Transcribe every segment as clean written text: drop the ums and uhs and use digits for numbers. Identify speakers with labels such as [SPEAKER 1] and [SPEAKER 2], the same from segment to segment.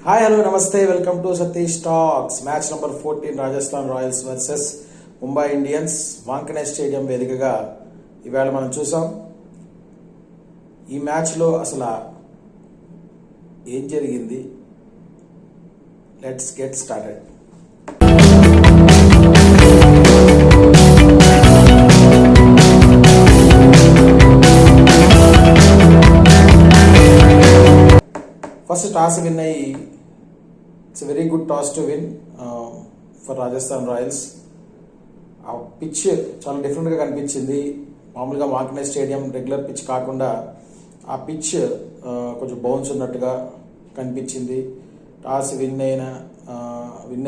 [SPEAKER 1] Hi hello నమస్తే welcome to Satish talks. Match number 14 Rajasthan Royals versus Mumbai Indians Wankhede stadium వేదికగా ఇవాళ మనం చూసాం. ఈ మ్యాచ్లో అసలు ఏం జరిగింది? Let's get started. First toss win అయ్యి it's very good toss to win for Rajasthan Royals. ఆ పిచ్ చాలా డిఫరెంట్గా కనిపించింది. మామూలుగా వాంకడే స్టేడియం రెగ్యులర్ పిచ్ కాకుండా ఆ పిచ్ కొంచెం బౌన్స్ ఉన్నట్టుగా కనిపించింది. టాస్ విన్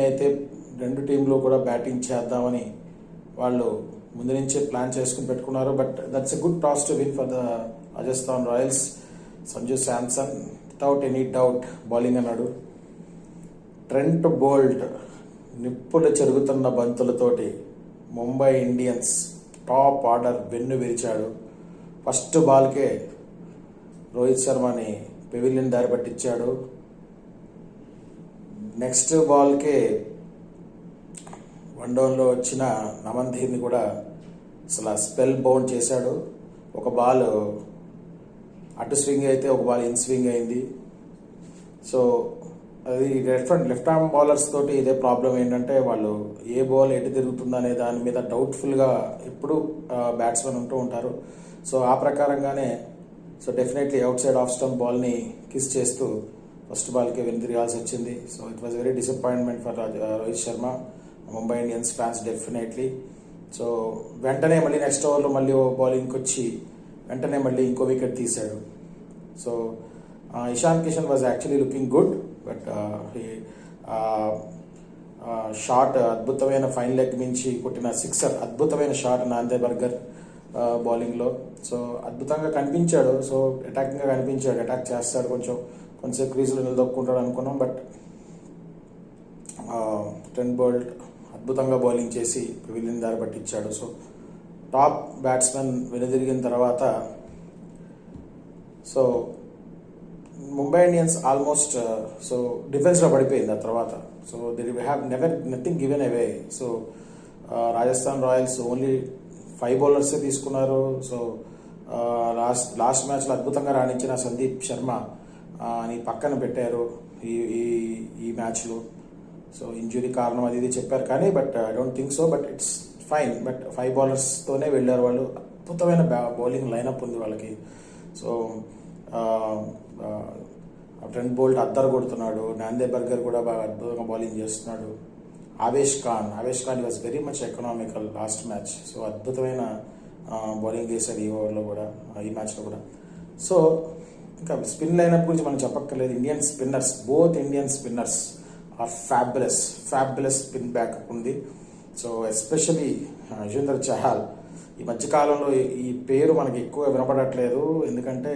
[SPEAKER 1] అయితే రెండు టీంలు కూడా బ్యాటింగ్ చేద్దామని వాళ్ళు ముందు నుంచే ప్లాన్ చేసుకుని పెట్టుకున్నారు. But that's a good toss to win for the Rajasthan Royals. Sanju Samson without any doubt bowling అన్నాడు. ట్రెంట్ బోల్ట్ నిప్పులు చెరుగుతున్న బంతులతోటి ముంబై ఇండియన్స్ టాప్ ఆర్డర్ వెన్ను విరిచాడు. ఫస్ట్ బాల్కే రోహిత్ శర్మని పెవిలియన్ దారి పట్టించాడు. నెక్స్ట్ బాల్కే వన్ డౌన్లో వచ్చిన నమన్ధీర్ని కూడా అసలు స్పెల్ బౌండ్ చేశాడు. ఒక బాల్ అటు స్వింగ్ అయితే ఒక బాల్ ఇన్ స్వింగ్ అయింది. సో అది లెఫ్ట్ ఆర్మ్ బౌలర్స్ తోటి ఇదే ప్రాబ్లం. ఏంటంటే వాళ్ళు ఏ బాల్ ఎటు తిరుగుతుందనే దాని మీద డౌట్ఫుల్గా ఎప్పుడు బ్యాట్స్మెన్ ఉంటూ ఉంటారు. సో ఆ ప్రకారంగానే definitely outside of stump బాల్ని కిస్ చేస్తూ ఫస్ట్ బాల్కి వెనుతిరగాల్సి వచ్చింది. So it was very disappointment for Rohit Sharma, Mumbai Indians fans definitely. So వెంటనే మళ్ళీ నెక్స్ట్ ఓవర్లో మళ్ళీ బౌలింగ్కి వచ్చి వెంటనే మళ్ళీ ఇంకో వికెట్ తీశాడు. So Ishan Kishan was actually looking good. But shot అద్భుతమైన ఫైన్ లెగ్ నుంచి కొట్టిన సిక్సర్, అద్భుతమైన షాట్ నాందేబర్గర్ బౌలింగ్లో. సో అద్భుతంగా కనిపించాడు. సో అటాకింగ్గా కనిపించాడు, అటాక్ చేస్తాడు, కొంచెం క్రీజులో నిలదొక్కుంటాడు అనుకున్నాం. బట్ ట్రెంట్ బోల్ట్ అద్భుతంగా బౌలింగ్ చేసి పెవిలియన్ దారి పట్టించాడు. సో టాప్ బ్యాట్స్మెన్ వెనుదిరిగిన తర్వాత సో ముంబై ఇండియన్స్ ఆల్మోస్ట్ డిఫెన్స్లో పడిపోయింది ఆ తర్వాత. So they have nothing given away. So Rajasthan Royals only 5 బౌలర్సే తీసుకున్నారు. సో లాస్ట్ మ్యాచ్లో అద్భుతంగా రాణించిన సందీప్ శర్మ అని పక్కన పెట్టారు ఈ మ్యాచ్లో. సో ఇంజురీ కారణం అది ఇది చెప్పారు కానీ but I don't think so. But it's fine. But 5 బౌలర్స్తోనే వెళ్ళారు వాళ్ళు. అద్భుతమైన బౌలింగ్ లైనప్ ఉంది వాళ్ళకి. సో ట్రెంట్ బోల్ట్ అద్దరు కొడుతున్నాడు. నాందేబర్గర్ కూడా బాగా అద్భుతంగా బౌలింగ్ చేస్తున్నాడు. Avesh Khan was very much economical last match. So అద్భుతమైన బౌలింగ్ చేశాడు ఈ ఓవర్లో కూడా, ఈ మ్యాచ్లో కూడా. సో ఇంకా స్పిన్ లైనప్ గురించి మనం చెప్పక్కర్లేదు. Both Indian spinners are fabulous spin backup ఉంది. సో ఎస్పెషలీ యుజ్వేంద్ర చహల్ ఈ మధ్యకాలంలో ఈ పేరు మనకి ఎక్కువ వినపడట్లేదు. ఎందుకంటే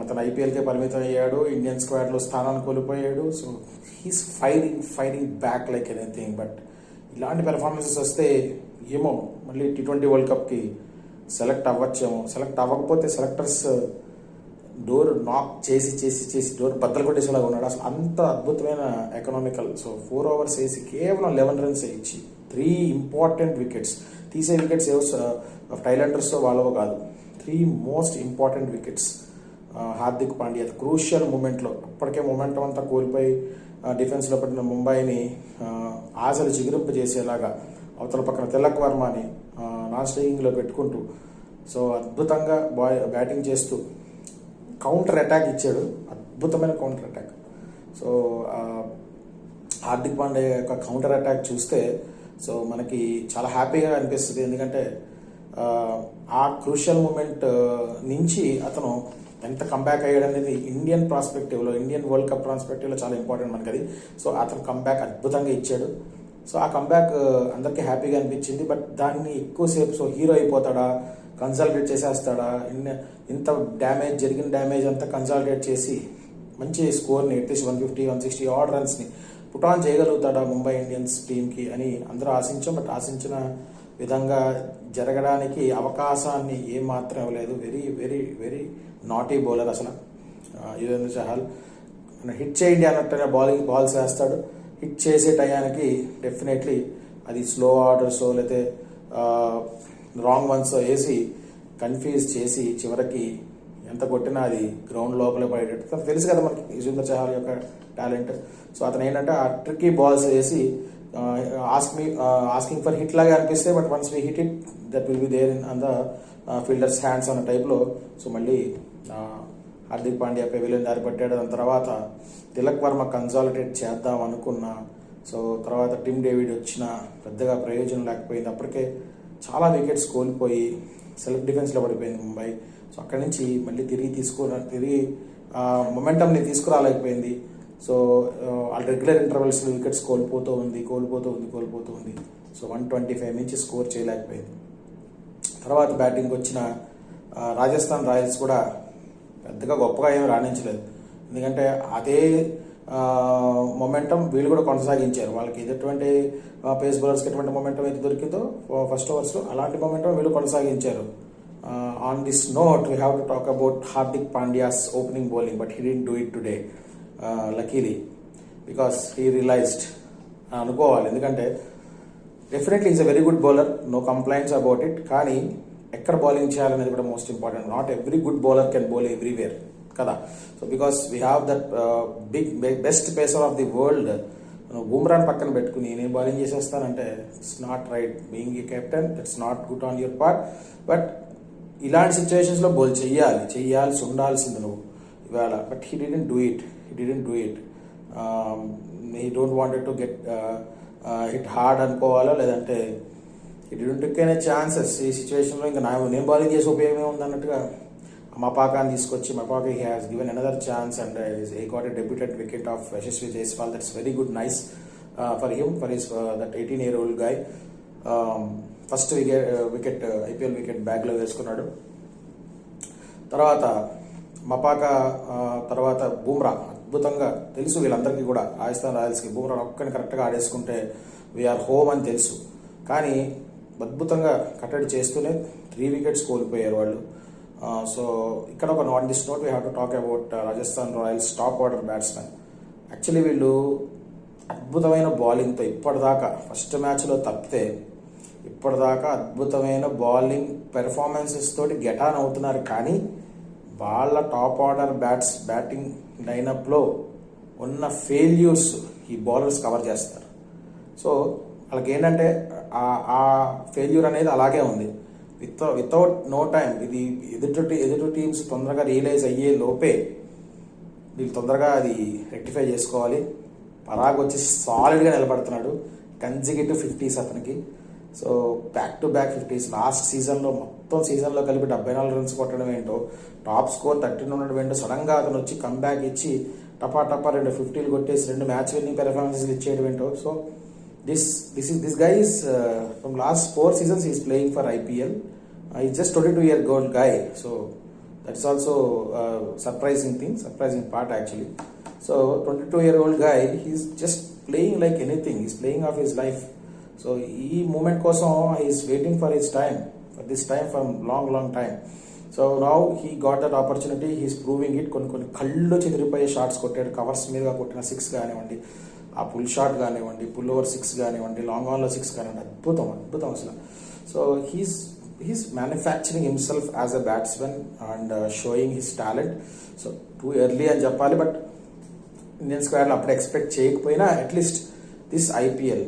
[SPEAKER 1] అతను ఐపీఎల్కే పరిమితం అయ్యాడు, ఇండియన్ స్క్వాడ్లో స్థానాన్ని కోల్పోయాడు. So he's firing back like anything. But ఇలాంటి పెర్ఫార్మెన్సెస్ వస్తే ఏమో మళ్ళీ T20 వరల్డ్ కప్కి సెలెక్ట్ అవ్వచ్చేమో. సెలెక్ట్ అవ్వకపోతే సెలెక్టర్స్ డోర్ నాక్ చేసి డోర్ బద్దలు కొట్టేసేలాగా ఉన్నాడు. అసలు అంత అద్భుతమైన ఎకనామికల్. సో 4 ఓవర్స్ వేసి కేవలం 11 రన్స్ ఇచ్చి 3 ఇంపార్టెంట్ వికెట్స్ తీసే వికెట్స్ ఏవో టైలెండర్స్ వాళ్ళవో కాదు, 3 most important wickets. Hardik Pandya crucial మూమెంట్లో అప్పటికే మొమెంటం అంతా కోల్పోయి డిఫెన్స్లో పడిన ముంబైని ఆశలు చిగురింపు చేసేలాగా అవతల పక్కన తిలక్ వర్మని నాన్ స్ట్రైకింగ్లో పెట్టుకుంటూ సో అద్భుతంగా బ్యాటింగ్ చేస్తూ కౌంటర్ అటాక్ ఇచ్చాడు. అద్భుతమైన counter attack. So Hardik Pandya యొక్క కౌంటర్ అటాక్ చూస్తే సో మనకి చాలా హ్యాపీగా అనిపిస్తుంది. ఎందుకంటే ఆ క్రూషియల్ మూమెంట్ నుంచి అతను ఎంత కంబ్యాక్ అయ్యాడు అనేది ఇండియన్ వరల్డ్ కప్ ప్రాస్పెక్టివ్లో చాలా ఇంపార్టెంట్ మనకి అది. సో అతను కంబ్యాక్ అద్భుతంగా ఇచ్చాడు. సో ఆ కంబ్యాక్ అందరికీ హ్యాపీగా అనిపించింది. బట్ దాన్ని ఎక్కువసేపు హీరో అయిపోతాడా, కన్సాలిడేట్ చేసేస్తాడా, ఇంత జరిగిన డ్యామేజ్ అంతా కన్సాలిడేట్ చేసి మంచి స్కోర్ని అట్లీస్ట్ 150-160 ఆడ్ రన్స్ని పుట్ ఆన్ చేయగలుగుతాడా ముంబై ఇండియన్స్ టీంకి అని అందరూ ఆశించాం. బట్ ఆశించిన విధంగా జరగడానికి అవకాశాన్ని ఏమాత్రం ఇవ్వలేదు. Very very very naughty bowler అసలు యుజ్వేంద్ర చహల్. హిట్ చేయండి అన్నట్టుగా బాల్స్ వేస్తాడు. హిట్ చేసే టయానికి డెఫినెట్లీ అది స్లో ఆర్డర్స్ లేకపోతే రాంగ్ వన్స్ వేసి కన్ఫ్యూజ్ చేసి చివరికి ఎంత కొట్టినా అది గ్రౌండ్ లోపలే పడేటట్టు తెలుసు కదా మనకి యుజ్వేంద్ర చహల్ యొక్క టాలెంట్. సో అతను ఏంటంటే ఆ ట్రిక్కీ బాల్స్ వేసి ఆస్కింగ్ ఫర్ హిట్ లాగా అనిపిస్తే, but once we hit it that will be there in on the fielders hands అన్న టైప్లో. సో మళ్ళీ హార్దిక్ పాండ్యా పెవిలియన్ దారి పట్టాడు. దాని తర్వాత తిలక్ వర్మ కన్సాలిడేట్ చేద్దాం అనుకున్నా. సో తర్వాత టిమ్ డేవిడ్ వచ్చిన పెద్దగా ప్రయోజనం లేకపోయింది. అప్పటికే చాలా వికెట్స్ కోల్పోయి సెల్ఫ్ డిఫెన్స్లో పడిపోయింది ముంబై. సో అక్కడి నుంచి మళ్ళీ తిరిగి మొమెంటంని తీసుకురాలేకపోయింది. సో వాళ్ళ రెగ్యులర్ ఇంటర్వెల్స్లో వికెట్స్ కోల్పోతూ ఉంది. సో 125 నుంచి స్కోర్ చేయలేకపోయింది. తర్వాత బ్యాటింగ్ వచ్చిన రాజస్థాన్ రాయల్స్ కూడా పెద్దగా గొప్పగా ఏమి రాణించలేదు. ఎందుకంటే అదే మొమెంటం వీళ్ళు కూడా కొనసాగించారు. వాళ్ళకి ఎటువంటి పేస్ బౌలర్స్కి ఎటువంటి మొమెంటం అయితే దొరికిందో ఫస్ట్ ఓవర్స్లో అలాంటి మొమెంటం వీళ్ళు కొనసాగించారు. On this note we have to talk about Hardik Pandya's opening bowling, but he didn't do it today luckily because he realized అనుకోవాలి. ఎందుకంటే definitely is a very good bowler, no complaints about it. కానీ ఎక్కడ bowling చేయాలనేది కూడా most important. Not every good bowler can bowl everywhere కదా. So because we have that best pacer of the world బూమ్రాన్ పక్కన పెట్టుకుని నేను బౌలింగ్ చేసేస్తానంటే it's not right. Being a captain it's not good on your part. But ఇలాంటి సిచ్యువేషన్స్లో bowl చేయాల్సి ఉండాల్సింది నువ్వు ఇవాళ. But he didn't do it. He don't wanted to get hit hard అనుకోవాలా, లేదంటే he didn't take any chances. ఈ సిచ్యువేషన్లో ఇంకా నేను బౌలింగ్ చేసే ఉపయోగం ఉంది అన్నట్టుగా మపాకాని తీసుకొచ్చి Maphaka he has given another chance and he got a debuted wicket of Yashasvi Jaiswal. That's very good, nice for him, for his that 18-year-old guy. First wicket IPL wicket బ్యాగ్లో వేసుకున్నాడు. తర్వాత మపాకా తర్వాత బూమ్రా అద్భుతంగా తెలుసు వీళ్ళందరికీ కూడా, రాజస్థాన్ రాయల్స్కి బూమ్రా ఒక్కని కరెక్ట్గా ఆడేసుకుంటే వీఆర్ హోమ్ అని తెలుసు. కానీ అద్భుతంగా కట్టడి చేస్తూనే 3 వికెట్స్ కోల్పోయారు వాళ్ళు. సో ఇక్కడ ఒక on this note we have to talk about Rajasthan Royals top order batsmen. Actually వీళ్ళు అద్భుతమైన బౌలింగ్తో ఇప్పటిదాకా ఫస్ట్ మ్యాచ్లో తప్పితే ఇప్పటిదాకా అద్భుతమైన బౌలింగ్ పెర్ఫార్మెన్సెస్ తోటి గెటాన్ అవుతున్నారు. కానీ వాళ్ళ టాప్ ఆర్డర్ బ్యాటింగ్ లైనప్లో ఉన్న ఫెయిల్యూర్స్ ఈ బౌలర్స్ కవర్ చేస్తారు. సో వాళ్ళకి ఏంటంటే ఆ ఫెయిల్యూర్ అనేది అలాగే ఉంది. వితౌట్ నో టైం ఇది ఎదుటి టీమ్స్ తొందరగా రియలైజ్ అయ్యే లోపే వీళ్ళు తొందరగా అది రెక్టిఫై చేసుకోవాలి. పరాగ్ వచ్చి సాలిడ్గా నిలబడుతున్నాడు, కన్సిక్యూటివ్ 50s అతనికి. So back to back 50s. Last సీజన్లో మొత్తం సీజన్లో కలిపి 74 రన్స్ కొట్టడం ఏంటో, టాప్ స్కోర్ 13 ఉండడం ఏంటో, సడన్గా అతను వచ్చి కమ్బ్యాక్ ఇచ్చి టపా 2 50s కొట్టేసి 2 మ్యాచ్ విన్నింగ్ పెర్ఫార్మెన్సెస్ ఇచ్చేయడం ఏంటో. So this guy is from last 4 seasons he is playing for IPL. He's just 22-year-old guy. So that's also surprising part actually. So 22-year-old guy, he's just playing like anything. He's playing off his life. So ee moment kosam he is waiting for this time for long time. So now he got that opportunity. He's proving it. కొన్ని కళ్ళు చెదిరిపోయే shots కొట్టాడు. Covers మీదుగా కొట్టిన 6 కానివ్వండి, ఆ pull shot కానివ్వండి, pull over 6 కానివ్వండి, long ఆన్లో 6 కానివ్వండి, అద్భుతం అసలు. So he's manufacturing himself as a batsman and showing his talent. So too early అని చెప్పాలి, బట్ ఇండియన్ స్క్వాడ్లో అప్పుడు ఎక్స్పెక్ట్ చేయకపోయినా at least this IPL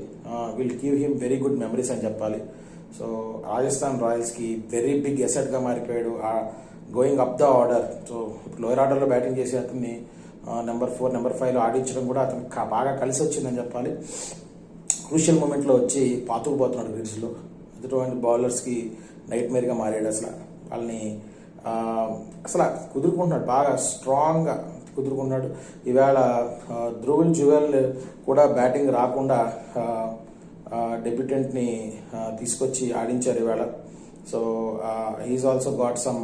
[SPEAKER 1] will give him very good memories అని చెప్పాలి. సో రాజస్థాన్ రాయల్స్కి వెరీ బిగ్ ఎసెట్గా మారిపోయాడు going up the order. So ఇప్పుడు lower ఆర్డర్లో batting చేసి అతన్ని నెంబర్ 4, నెంబర్ 5లో ఆడించడం కూడా అతనికి బాగా కలిసి వచ్చిందని చెప్పాలి. క్రూషియల్ మూమెంట్లో వచ్చి పాతుకుపోతున్నాడు గ్రిడ్స్లో. అటువంటి బౌలర్స్కి నైట్ మేర్గా మారాడు. అసలు వాళ్ళని అసలు కుదురుకుంటున్నాడు, బాగా స్ట్రాంగ్గా కుదురుకున్నాడు. ఈవేళ ధ్రువ్ జువెల్ కూడా బ్యాటింగ్ రాకుండా డెబ్యూటెంట్ని తీసుకొచ్చి ఆడించారు ఈవేళ. So he's also got some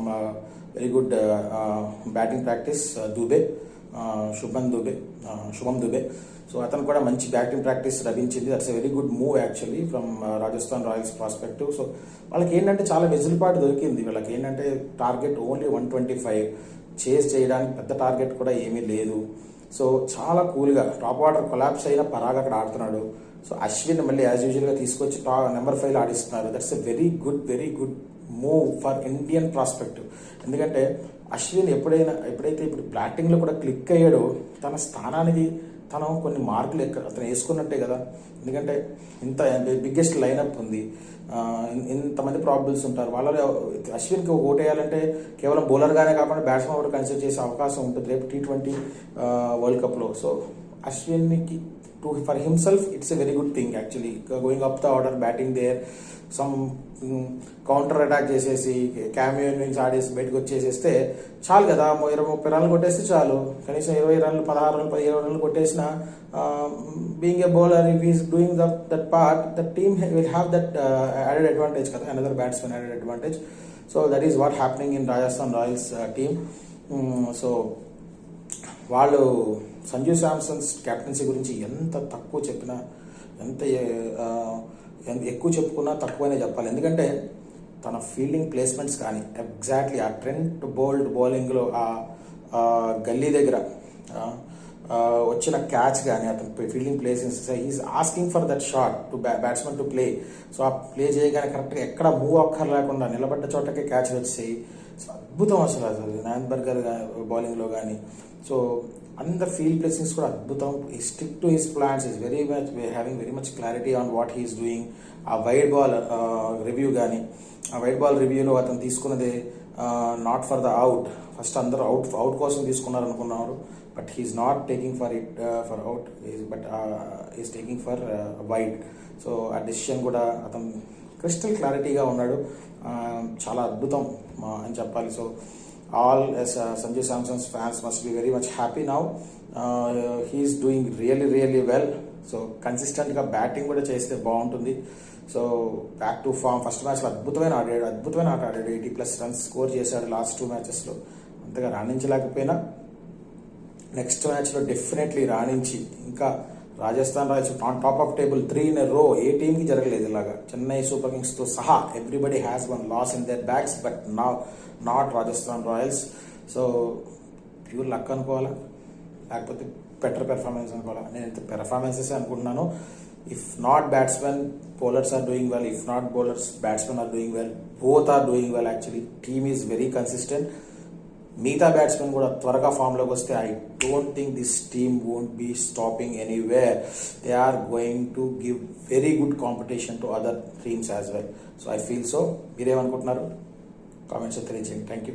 [SPEAKER 1] very good batting practice. Shubham Dubey. So అతను కూడా మంచి బ్యాటింగ్ ప్రాక్టీస్ లభించింది. That's a very good move actually from Rajasthan Royals perspective. So వాళ్ళకి ఏంటంటే చాలా వెసులుబాటు దొరికింది. వీళ్ళకి ఏంటంటే టార్గెట్ ఓన్లీ 125, చేస్ చేయడానికి పెద్ద టార్గెట్ కూడా ఏమీ లేదు. సో చాలా కూల్గా టాప్ ఆర్డర్ కొలాప్స్ అయినా పరాగ్ అక్కడ ఆడుతున్నాడు. సో అశ్విన్ మళ్ళీ యాజ్ యూజువల్గా తీసుకొచ్చి నెంబర్ 5 ఆడిస్తున్నారు. That's a very good move for Indian prospective. ఎందుకంటే అశ్విన్ ఎప్పుడైతే ఇప్పుడు బ్యాటింగ్లో కూడా క్లిక్ అయ్యాడో తన స్థానానికి తను కొన్ని మార్కులు అతను వేసుకున్నట్టే కదా. ఎందుకంటే ఇంత బిగ్గెస్ట్ లైనప్ ఉంది, ఇంతమంది ప్రాబబుల్స్ ఉంటారు. వాళ్ళలో అశ్విన్కి ఓట్ వేయాలంటే కేవలం బౌలర్గానే కాకుండా బ్యాట్స్మెన్ కూడా కన్సిడర్ చేసే అవకాశం ఉంటుంది రేపు T20 వరల్డ్ కప్లో. సో అశ్విన్కి for himself it's a very good thing actually, going up the order, batting there, some counter attack చేసేసి క్యామియో ఇన్నింగ్స్ ఆడేసి బయటకు వచ్చేసేస్తే చాలు కదా. 20-30 రన్లు కొట్టేస్తే చాలు. కనీసం 20 రన్లు, 16 రన్లు, 17 రన్లు కొట్టేసిన being a bowler, if is doing that part, the team will have that added advantage కదా, another batsmen added advantage. So that is what happening in Rajasthan Royals team. So వాళ్ళు సంజు శాంసన్స్ కెప్టెన్సీ గురించి ఎంత తక్కువ చెప్పినా, ఎంత ఎక్కువ చెప్పుకున్నా తక్కువనే చెప్పాలి. ఎందుకంటే తన ఫీల్డింగ్ ప్లేస్మెంట్స్ కానీ ఎగ్జాక్ట్లీ ఆ ట్రెంట్ బోల్డ్ బౌలింగ్లో ఆ గల్లీ దగ్గర వచ్చిన క్యాచ్ కానీ అతను fielding places, he's asking for that shot to batsmen to play. So ఆ ప్లే చేయగానే కరెక్ట్గా ఎక్కడ మూవ్ అక్కర్లేకుండా నిలబడ్డ చోటకే క్యాచ్ వచ్చేసి అద్భుతం అసలు నాన్బర్గర్ బౌలింగ్లో కానీ. సో అందర్ ఫీల్డ్ ప్లేసింగ్స్ కూడా అద్భుతం. ఈ stick to his plans is having very much clarity on what he's doing. ఆ వైడ్ బాల్ రివ్యూ కానీ, ఆ వైడ్ బాల్ రివ్యూలో అతను తీసుకున్నది not for the out. First అందరూ అవుట్ కోసం తీసుకున్నారు అనుకున్నారు, but he's not taking for for out, but is taking for wide. So ఆ డెసిషన్ కూడా అతను క్రిస్టల్ క్లారిటీగా ఉన్నాడు. చాలా అద్భుతం అని చెప్పాలి. So all as Sanju Samson's fans must be very much happy now. He is doing really well. So consistent గా బ్యాటింగ్ కూడా చేస్తే బాగుంటుంది. So back to form. First మ్యాచ్లో అద్భుతమైన ఆట ఆడాడు. 80+ రన్స్ స్కోర్ చేశాడు లాస్ట్ 2 మ్యాచెస్లో. అంతగా రాణించలేకపోయినా నెక్స్ట్ మ్యాచ్లో డెఫినెట్లీ రాణించి ఇంకా Rajasthan Royals on top of table 3 in a row ఏ టీంకి జరగలేదు ఇలాగా. చెన్నై సూపర్ కింగ్స్తో సహా everybody has one loss in their bags, but not Rajasthan Royals. So pure luck అనుకోవాలా, లేకపోతే బెటర్ పెర్ఫార్మెన్స్ అనుకోవాలా? నేను ఇంత పెర్ఫార్మెన్సెస్ అనుకుంటున్నాను. If not batsmen, bowlers are doing well. If not bowlers, batsmen are doing well. Both are doing well actually. Team is very consistent. మిగతా batsmen కూడా త్వరగా ఫామ్లోకి వస్తే I don't think this team won't be stopping anywhere. They are going to give very good competition to other teams as well. So I feel so. మీరేమనుకుంటున్నారు? Comments తెలియజేయండి. Thank you.